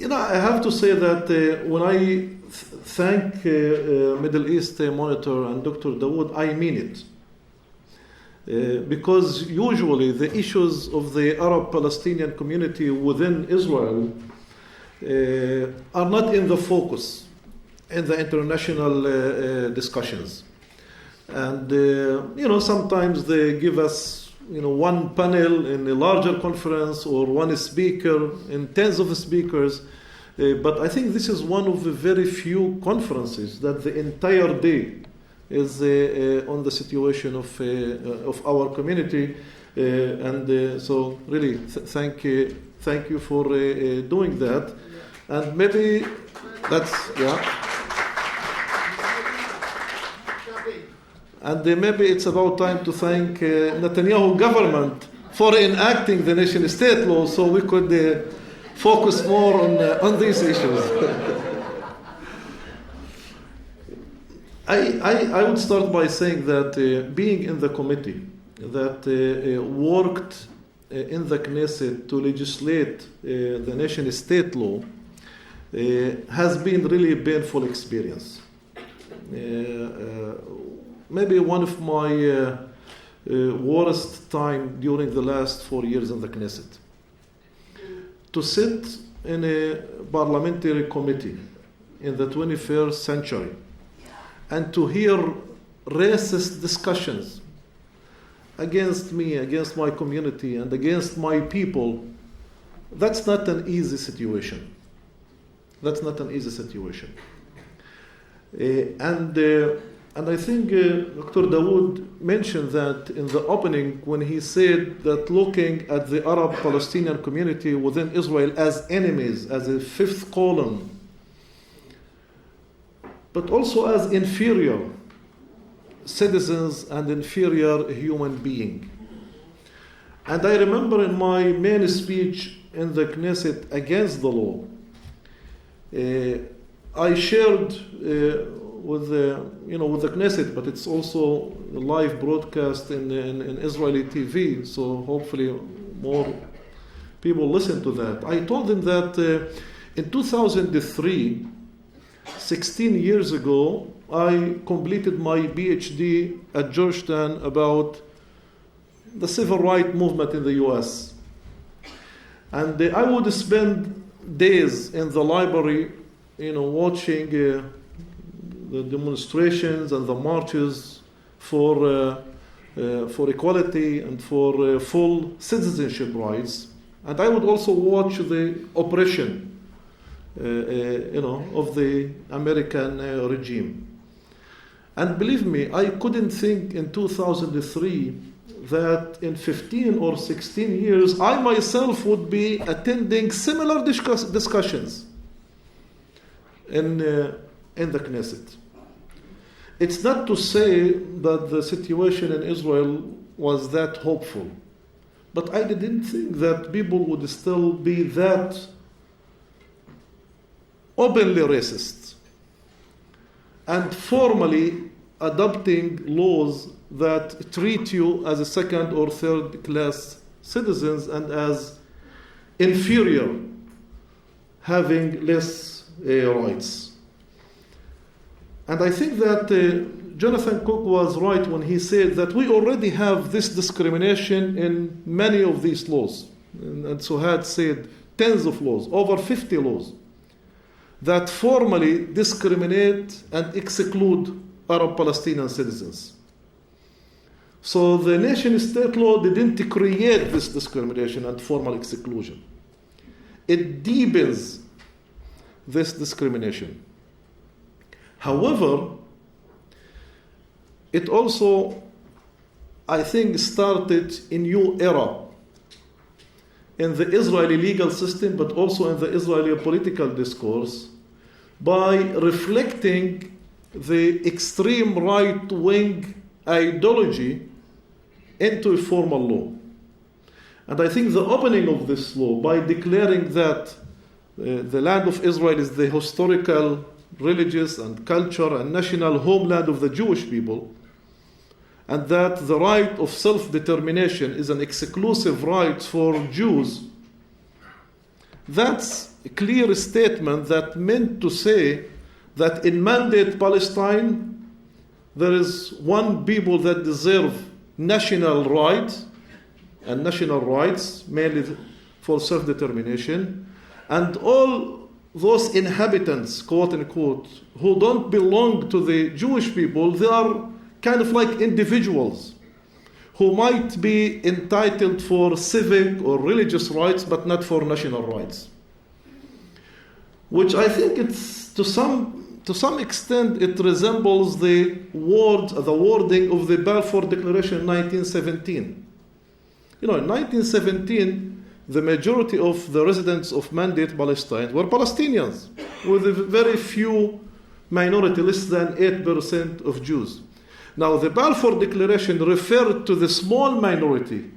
I have to say that when I thank Middle East Monitor and Dr. Dawood, I mean it. Because usually the issues of the Arab-Palestinian community within Israel are not in the focus in the international discussions. And, sometimes they give us, one panel in a larger conference or one speaker in tens of speakers. But I think this is one of the very few conferences that the entire day is on the situation of our community. So really, thank you for doing that. And maybe that's, And maybe it's about time to thank Netanyahu government for enacting the nation-state law, so we could focus more on these issues. I would start by saying that being in the committee that worked in the Knesset to legislate the nation-state law has been really a painful experience. Maybe one of my worst time during the last 4 years in the Knesset. To sit in a parliamentary committee in the 21st century and to hear racist discussions against me, against my community, and against my people, that's not an easy situation. That's not an easy situation. And I think Dr. Dawood mentioned that in the opening when he said that looking at the Arab-Palestinian community within Israel as enemies, as a fifth column, but also as inferior citizens and inferior human being. And I remember in my main speech in the Knesset against the law, I shared with the Knesset, but it's also a live broadcast in Israeli TV, so hopefully more people listen to that. I told them that in 2003, 16 years ago, I completed my PhD at Georgetown about the civil rights movement in the US. And I would spend days in the library, watching the demonstrations and the marches for equality and for full citizenship rights. And I would also watch the oppression, of the American regime. And believe me, I couldn't think in 2003 that in 15 or 16 years, I myself would be attending similar discussions in the Knesset. It's not to say that the situation in Israel was that hopeful, but I didn't think that people would still be that openly racist and formally adopting laws that treat you as a second or third class citizens and as inferior, having less rights. And I think that Jonathan Cook was right when he said that we already have this discrimination in many of these laws. And Suhad said tens of laws, over 50 laws, that formally discriminate and exclude Arab-Palestinian citizens. So the nation-state law didn't create this discrimination and formal exclusion. It deepens this discrimination. However, it also, I think, started a new era in the Israeli legal system, but also in the Israeli political discourse, by reflecting the extreme right-wing ideology into a formal law. And I think the opening of this law, by declaring that the land of Israel is the historical, religious, and cultural and national homeland of the Jewish people, and that the right of self-determination is an exclusive right for Jews, that's a clear statement that meant to say that in mandate Palestine, there is one people that deserve national rights, and national rights, mainly for self-determination, and all those inhabitants, quote unquote, who don't belong to the Jewish people, they are kind of like individuals who might be entitled for civic or religious rights, but not for national rights. Which I think it's to some extent it resembles the wording of the Balfour Declaration in 1917. In 1917, the majority of the residents of Mandate Palestine were Palestinians, with a very few minority, less than 8% of Jews. Now, the Balfour Declaration referred to the small minority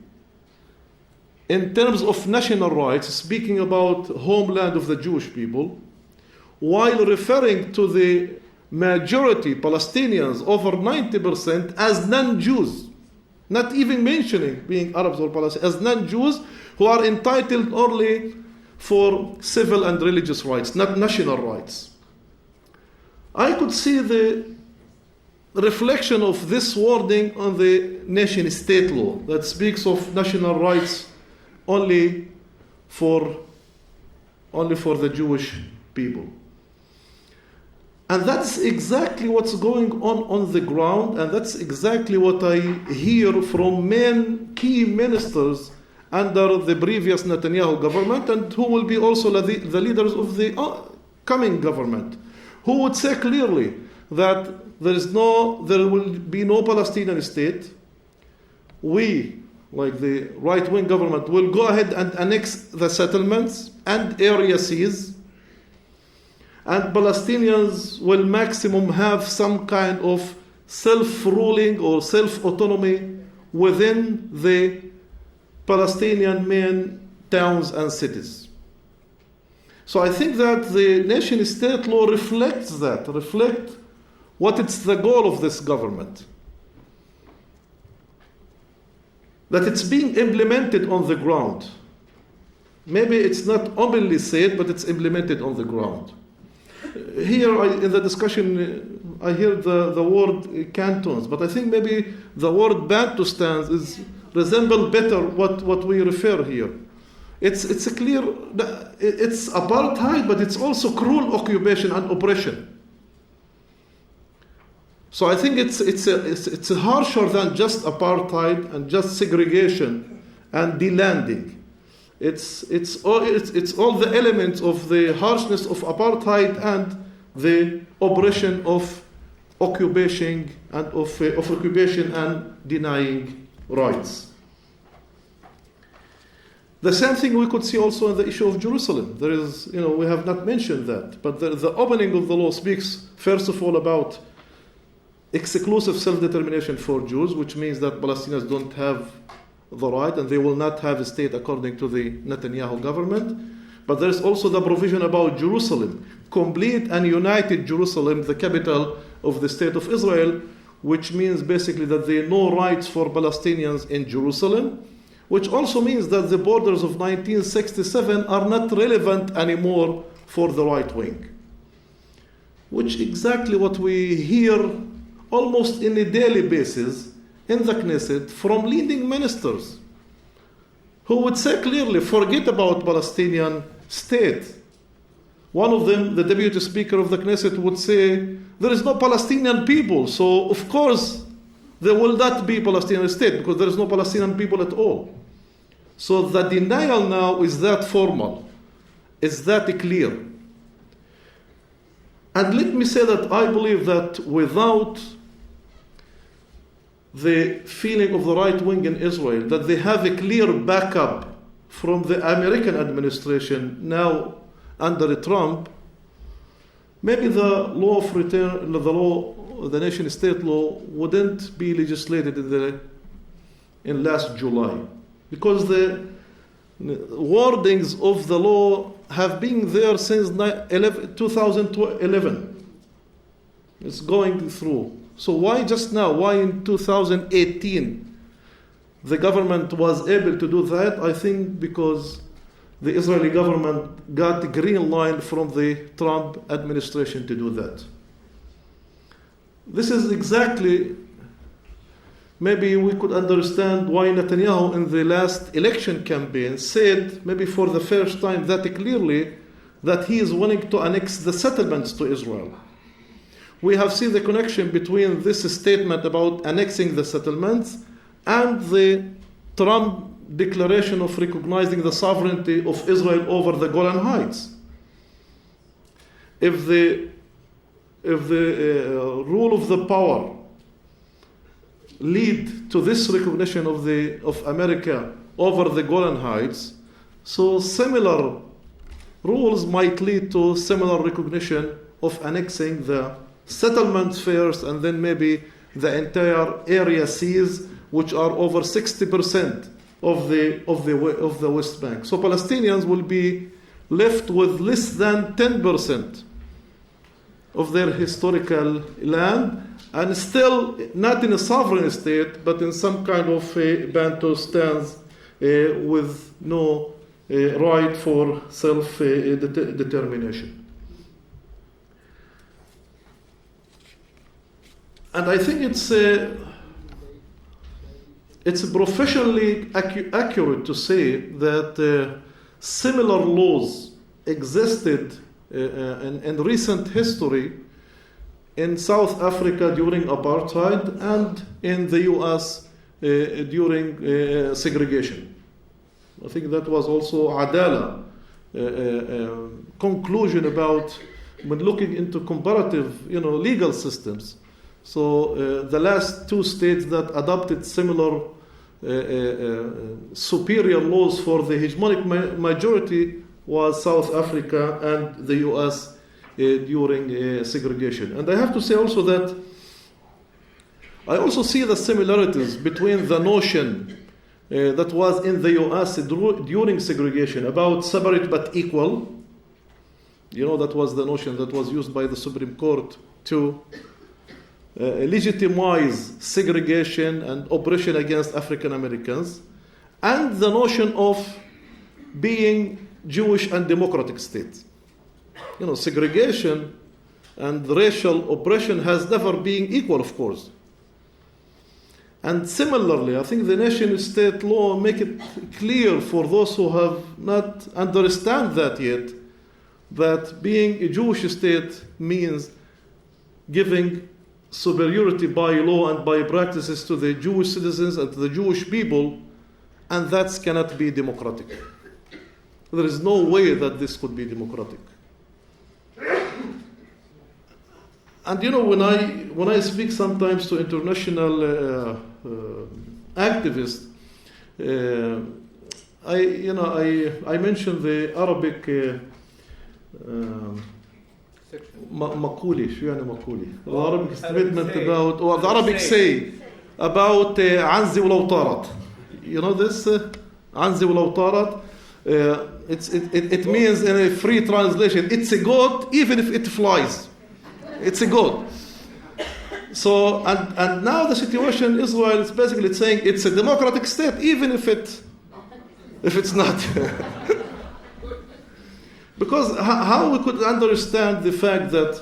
in terms of national rights, speaking about homeland of the Jewish people, while referring to the majority, Palestinians, over 90%, as non-Jews, not even mentioning being Arabs or Palestinians, as non-Jews who are entitled only for civil and religious rights, not national rights. I could see the reflection of this wording on the nation-state law that speaks of national rights only for the Jewish people. And that's exactly what's going on the ground, and that's exactly what I hear from main key ministers under the previous Netanyahu government, and who will be also the leaders of the coming government, who would say clearly that there will be no Palestinian state. We, like the right-wing government, will go ahead and annex the settlements and area seized, and Palestinians will maximum have some kind of self-ruling or self-autonomy within the Palestinian main towns and cities. So I think that the nation-state law reflects what is the goal of this government. That it's being implemented on the ground. Maybe it's not openly said, but it's implemented on the ground. Here in the discussion, I hear the word cantons, but I think maybe the word Bantustans resemble better what we refer here. It's a clear, it's apartheid, but it's also cruel occupation and oppression. So I think it's harsher than just apartheid and just segregation and delanding. It's all the elements of the harshness of apartheid and the oppression of occupation and denying rights. The same thing we could see also in the issue of Jerusalem. There is, we have not mentioned that, but the opening of the law speaks first of all about exclusive self-determination for Jews, which means that Palestinians don't have the right and they will not have a state according to the Netanyahu government. But there is also the provision about Jerusalem, complete and united Jerusalem, the capital of the state of Israel, which means basically that there are no rights for Palestinians in Jerusalem, which also means that the borders of 1967 are not relevant anymore for the right wing. Which exactly what we hear almost on a daily basis in the Knesset from leading ministers who would say clearly, forget about Palestinian state. One of them, the deputy speaker of the Knesset, would say, there is no Palestinian people, so of course there will not be Palestinian state because there is no Palestinian people at all. So the denial now is that formal, is that clear. And let me say that I believe that without the feeling of the right wing in Israel, that they have a clear backup from the American administration now under Trump, maybe the nation-state law wouldn't be legislated in last July, because the wordings of the law have been there since 2011. It's going through. So why just now? Why in 2018 the government was able to do that? I think because the Israeli government got the green line from the Trump administration to do that. This is exactly, maybe we could understand why Netanyahu in the last election campaign said, maybe for the first time that clearly, that he is willing to annex the settlements to Israel. We have seen the connection between this statement about annexing the settlements and the Trump declaration of recognizing the sovereignty of Israel over the Golan Heights. If the rule of the power lead to this recognition of America over the Golan Heights, so similar rules might lead to similar recognition of annexing the settlements first, and then maybe the entire area seas, which are over 60% of the West Bank. So Palestinians will be left with less than 10% of their historical land, and still not in a sovereign state, but in some kind of Bantu stance with no right for self-determination. And I think it's professionally accurate to say that similar laws existed in recent history in South Africa during apartheid and in the US during segregation. I think that was also Adala conclusion about when looking into comparative, legal systems. So the last two states that adopted similar superior laws for the hegemonic majority was South Africa and the US during segregation. And I have to say also that I also see the similarities between the notion that was in the US during segregation about separate but equal. That was the notion that was used by the Supreme Court to legitimize segregation and oppression against African Americans, and the notion of being Jewish and democratic states. Segregation and racial oppression has never been equal, of course. And similarly, I think the nation-state law make it clear for those who have not understand that yet, that being a Jewish state means giving superiority by law and by practices to the Jewish citizens and to the Jewish people, and that cannot be democratic. There is no way that this could be democratic. And when I speak sometimes to international activists, I mention the Arabic مقولة. شو يعني مقولة؟ The Arabic statement about, or the Arabic say about عنزي ولو طارت. You know this? عنزي ولو طارت. It means in a free translation, it's a goat even if it flies. It's a goat. So, and now the situation in Israel is basically saying it's a democratic state, even if it's not. Because how we could understand the fact that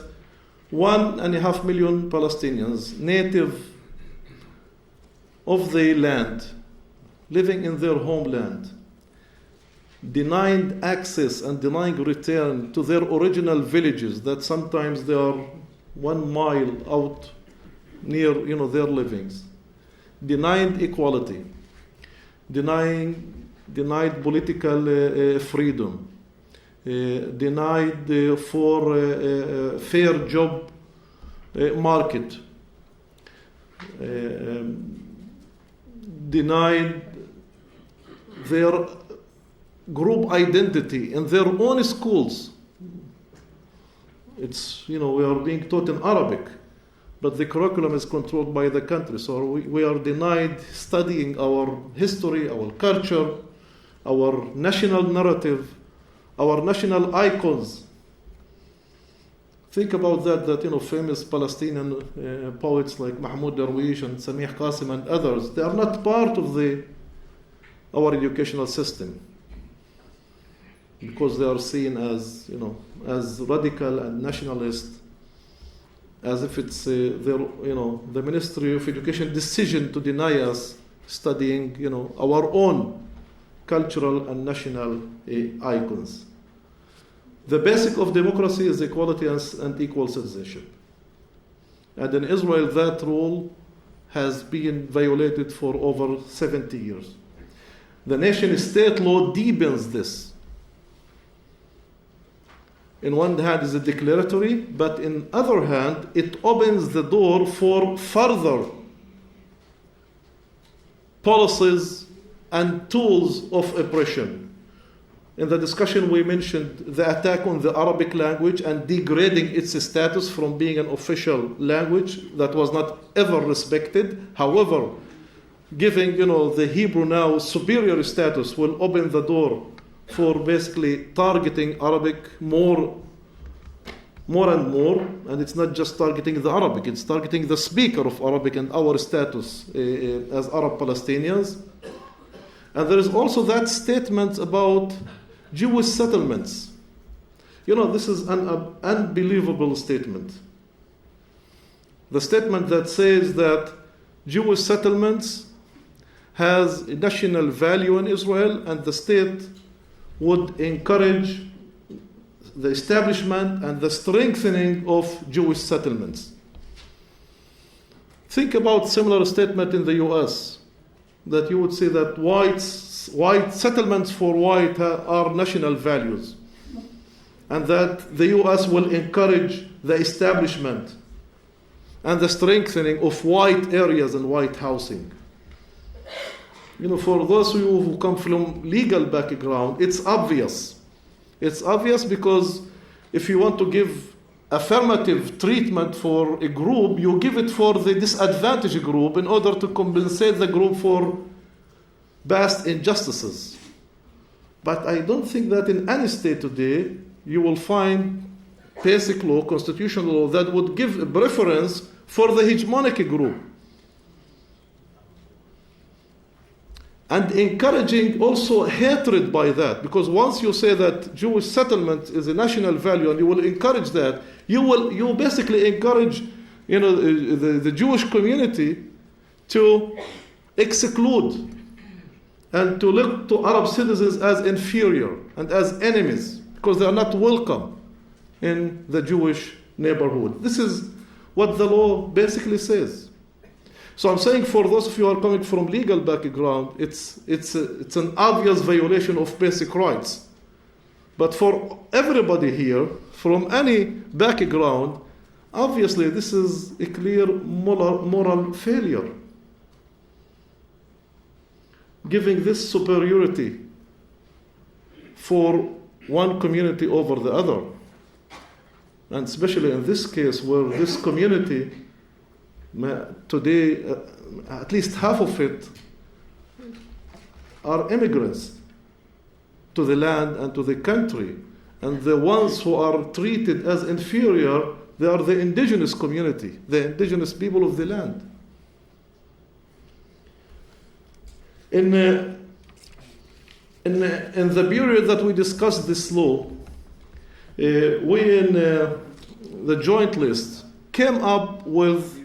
1.5 million Palestinians, native of the land, living in their homeland, denied access and denying return to their original villages that sometimes they are 1 mile out near their livings, denied equality, denied political freedom, denied for fair job market, denied their group identity in their own schools. It's, we are being taught in Arabic, but the curriculum is controlled by the country. So we are denied studying our history, our culture, our national narrative, our national icons. Think about that famous Palestinian poets like Mahmoud Darwish and Samih Qasim and others, they are not part of our educational system. because they are seen as, as radical and nationalist, as if it's the Ministry of Education decision to deny us studying, our own cultural and national icons. The basic of democracy is equality and equal citizenship. And in Israel, that rule has been violated for over 70 years. The nation-state law deepens this. In one hand, is a declaratory, but in other hand, it opens the door for further policies and tools of oppression. In the discussion, we mentioned the attack on the Arabic language and degrading its status from being an official language that was not ever respected. However, giving the Hebrew now superior status will open the door for basically targeting Arabic more and more. And it's not just targeting the Arabic, it's targeting the speaker of Arabic and our status as Arab-Palestinians. And there is also that statement about Jewish settlements. This is an unbelievable statement. The statement that says that Jewish settlements has a national value in Israel, and the state would encourage the establishment and the strengthening of Jewish settlements. Think about similar statement in the US, that you would say that white settlements for white are national values, and that the US will encourage the establishment and the strengthening of white areas and white housing. For those of you who come from legal background, it's obvious. It's obvious because if you want to give affirmative treatment for a group, you give it for the disadvantaged group in order to compensate the group for past injustices. But I don't think that in any state today you will find basic law, constitutional law, that would give a preference for the hegemonic group. And encouraging also hatred by that, because once you say that Jewish settlement is a national value and you will encourage that, you basically encourage the Jewish community to exclude and to look to Arab citizens as inferior and as enemies, because they are not welcome in the Jewish neighborhood. This is what the law basically says. So I'm saying, for those of you who are coming from legal background, it's an obvious violation of basic rights. But for everybody here, from any background, obviously this is a clear moral failure. Giving this superiority for one community over the other. And especially in this case where this community today, at least half of it are immigrants to the land and to the country. And the ones who are treated as inferior, they are the indigenous community, the indigenous people of the land. In the period that we discussed this law, we in the joint list came up with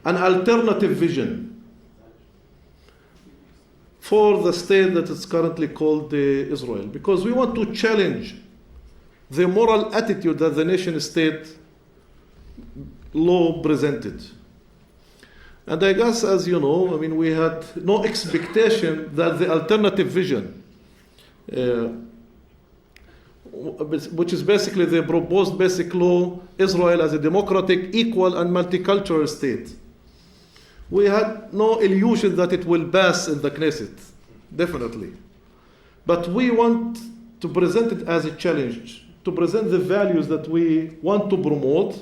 an alternative vision for the state that is currently called Israel, because we want to challenge the moral attitude that the nation-state law presented. And I guess, as you know, we had no expectation that the alternative vision, which is basically the proposed basic law, Israel as a democratic, equal, and multicultural state. We had no illusion that it will pass in the Knesset, definitely. But we want to present it as a challenge, to present the values that we want to promote.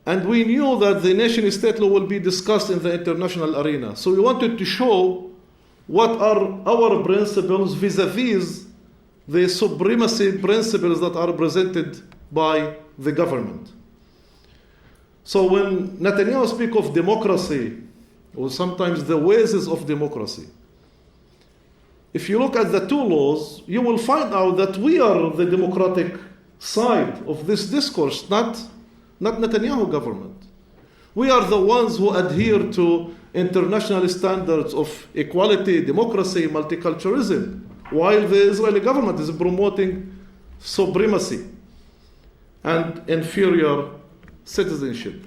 And we knew that the nation-state law will be discussed in the international arena. So we wanted to show what are our principles vis-a-vis the supremacy principles that are presented by the government. So when Netanyahu speaks of democracy, or sometimes the ways of democracy, if you look at the two laws, you will find out that we are the democratic side of this discourse, not Netanyahu government. We are the ones who adhere to international standards of equality, democracy, multiculturalism, while the Israeli government is promoting supremacy and inferior citizenship.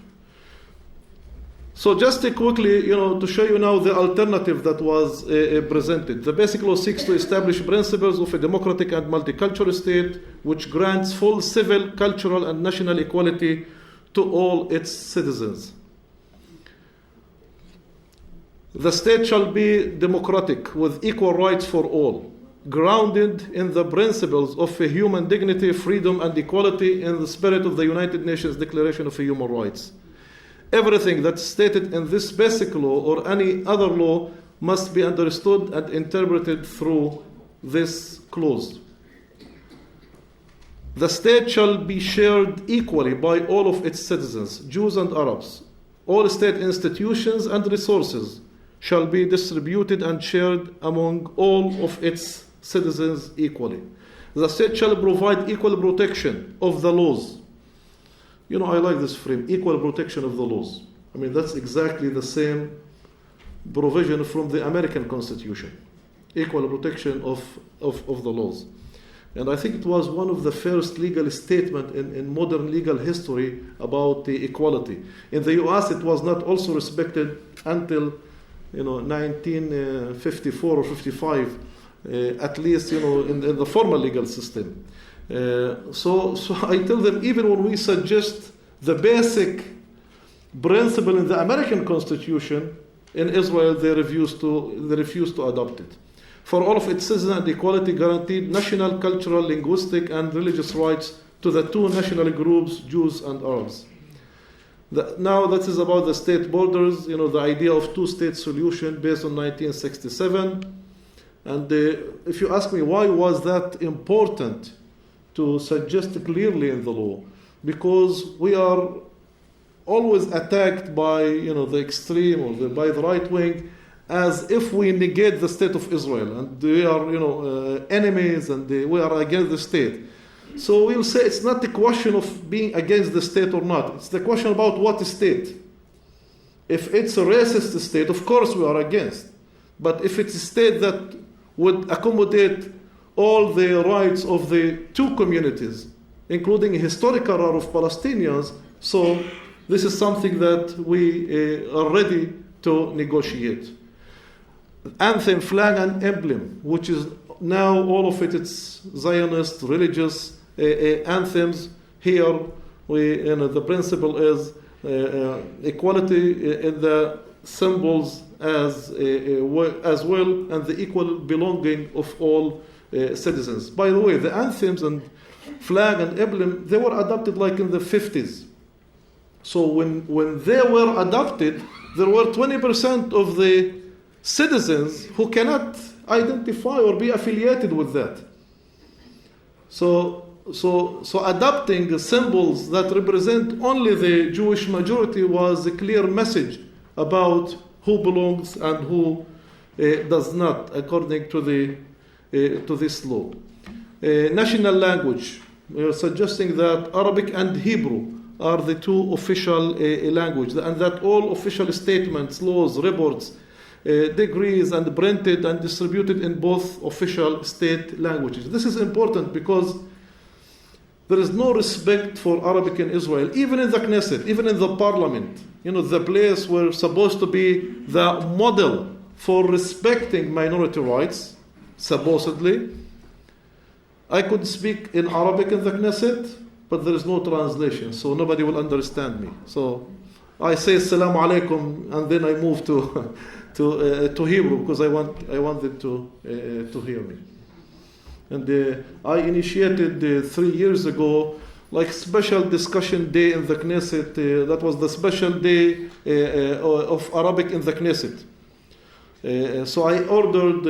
So just quickly, to show you now the alternative that was presented. The basic law seeks to establish principles of a democratic and multicultural state which grants full civil, cultural, and national equality to all its citizens. The state shall be democratic with equal rights for all, grounded in the principles of human dignity, freedom, and equality in the spirit of the United Nations Declaration of Human Rights. Everything that's stated in this basic law or any other law must be understood and interpreted through this clause. The state shall be shared equally by all of its citizens, Jews and Arabs. All state institutions and resources shall be distributed and shared among all of its citizens equally. The state shall provide equal protection of the laws. I like this frame, equal protection of the laws. That's exactly the same provision from the American Constitution. Equal protection of the laws. And I think it was one of the first legal statements in modern legal history about the equality. In the US, it was not also respected until 1954 or 55, at least in the formal legal system. So I tell them, even when we suggest the basic principle in the American Constitution, in Israel they refuse to adopt it. For all of its citizens, and equality guaranteed national, cultural, linguistic, and religious rights to the two national groups, Jews and Arabs. Now that is about the state borders, the idea of two-state solution based on 1967. And if you ask me why was that important to suggest clearly in the law, because we are always attacked by the extreme or by the right wing as if we negate the state of Israel and we are enemies and we are against the state. So we'll say it's not the question of being against the state or not. It's the question about what state. If it's a racist state, of course we are against. But if it's a state that would accommodate all the rights of the two communities, including a historical right of Palestinians, so this is something that we are ready to negotiate. Anthem, flag, and emblem, which is now all of it's Zionist, religious anthems. Here, the principle is equality in the symbols as well, and the equal belonging of all citizens. By the way, the anthems and flag and emblem, they were adopted like in the 50s. So when they were adopted, there were 20% of the citizens who cannot identify or be affiliated with that. So adopting symbols that represent only the Jewish majority was a clear message about who belongs and who does not, according to this law. National language. We are suggesting that Arabic and Hebrew are the two official languages, and that all official statements, laws, reports, degrees, and printed and distributed in both official state languages. This is important because there is no respect for Arabic in Israel, even in the Knesset, even in the parliament. The place where supposed to be the model for respecting minority rights, supposedly. I could speak in Arabic in the Knesset, but there is no translation, so nobody will understand me. So I say Assalamu alaikum, and then I move to Hebrew because I want them to hear me. And I initiated 3 years ago like special discussion day in the Knesset. That was the special day of Arabic in the Knesset. So I ordered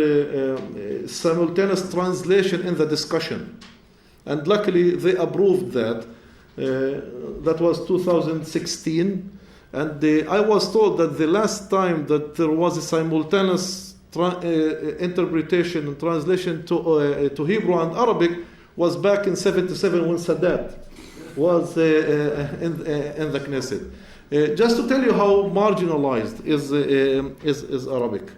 simultaneous translation in the discussion. And luckily they approved that. That was 2016. And I was told that the last time that there was a simultaneous interpretation and translation to Hebrew and Arabic was back in 77 when Sadat was in the Knesset. Just to tell you how marginalized is Arabic.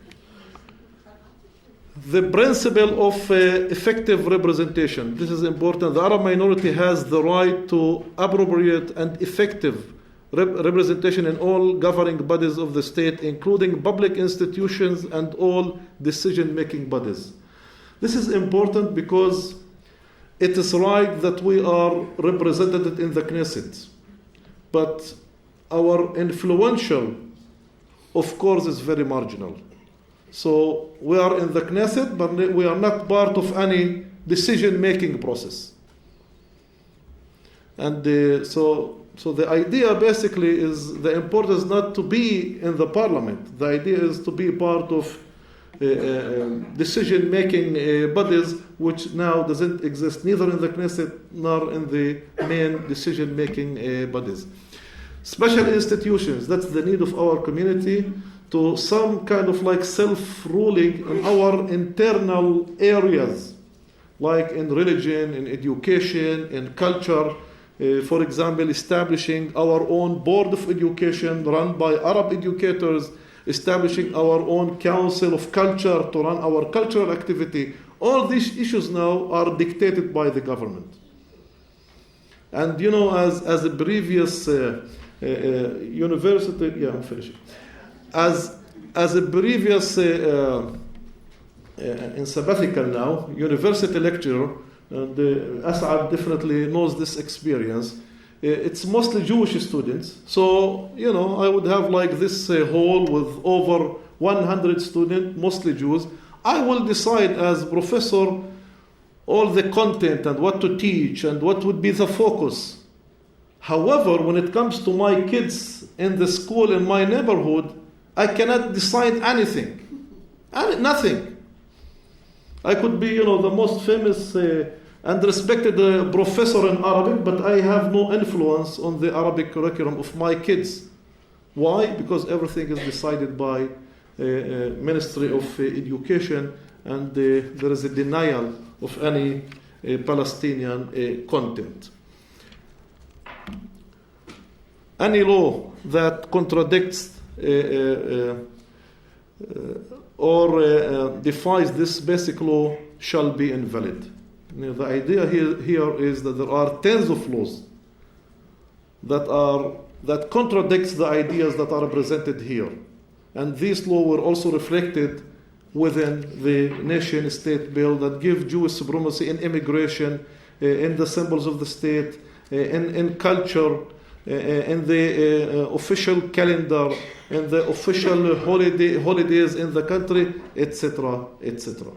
The principle of effective representation. This is important. The Arab minority has the right to appropriate and effective representation in all governing bodies of the state, including public institutions and all decision-making bodies. This is important because it is right that we are represented in the Knesset, but our influential, of course, is very marginal. So we are in the Knesset, but we are not part of any decision-making process. And so the idea basically is the importance not to be in the parliament. The idea is to be part of decision-making bodies, which now doesn't exist neither in the Knesset nor in the main decision-making bodies. Special institutions, that's the need of our community, to some kind of like self-ruling in our internal areas, like in religion, in education, in culture. For example, establishing our own board of education run by Arab educators, establishing our own council of culture to run our cultural activity. All these issues now are dictated by the government. And you know, as a previous university, I'm finishing. As a previous in sabbatical now, university lecturer, and As'ad definitely knows this experience. It's mostly Jewish students. So, you know, I would have like this hall with over 100 students, mostly Jews. I will decide as professor all the content and what to teach and what would be the focus. However, when it comes to my kids in the school in my neighborhood, I cannot decide anything. Nothing. I could be, you know, the most famous and respected professor in Arabic, but I have no influence on the Arabic curriculum of my kids. Why? Because everything is decided by Ministry of Education, and there is a denial of any Palestinian content. Any law that contradicts or defies this basic law shall be invalid. The idea here is that there are tens of laws that contradicts the ideas that are presented here, and these laws were also reflected within the nation-state bill that give Jewish supremacy in immigration, in the symbols of the state, in culture, in the official calendar, in the official holidays in the country, etc., etc.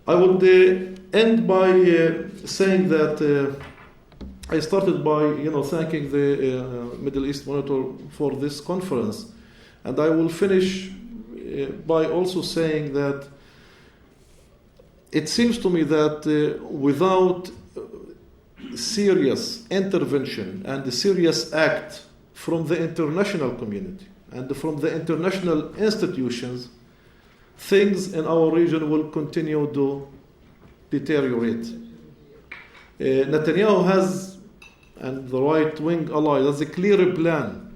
I would end by saying that I started by thanking the Middle East Monitor for this conference, and I will finish by also saying that it seems to me that without serious intervention and a serious act from the international community and from the international institutions, things in our region will continue to deteriorate. Netanyahu has, and the right-wing allies, has a clear plan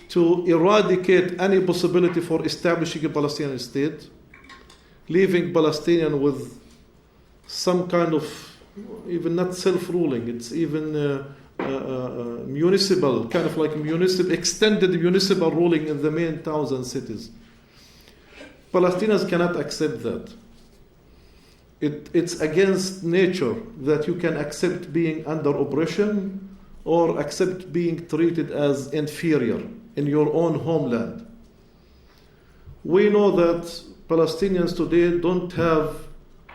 to eradicate any possibility for establishing a Palestinian state, leaving Palestinians with some kind of, even not self-ruling, it's even municipal, kind of like extended municipal ruling in the main towns and cities. Palestinians cannot accept that. It's against nature that you can accept being under oppression or accept being treated as inferior in your own homeland. We know that Palestinians today don't have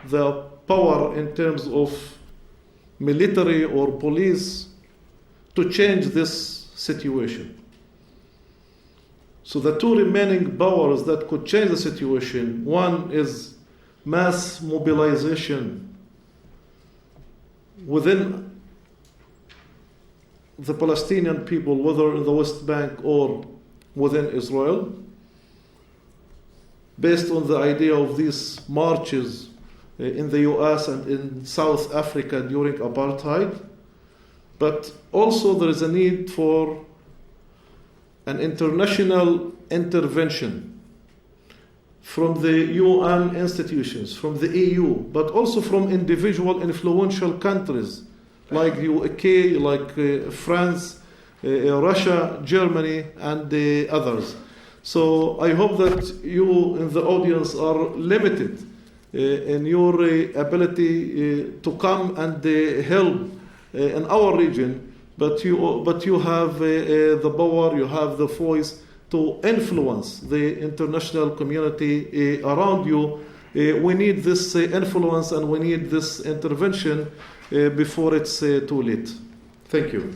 the power in terms of military or police to change this situation. So the two remaining powers that could change the situation, one is mass mobilization within the Palestinian people, whether in the West Bank or within Israel, based on the idea of these marches in the US and in South Africa during apartheid. But also there is a need for an international intervention from the UN institutions, from the EU, but also from individual influential countries like UK, like France, Russia, Germany, and others. So I hope that you in the audience are limited in your ability to come and help in our region, but you have the power, you have the voice to influence the international community around you. We need this influence and we need this intervention before it's too late. Thank you.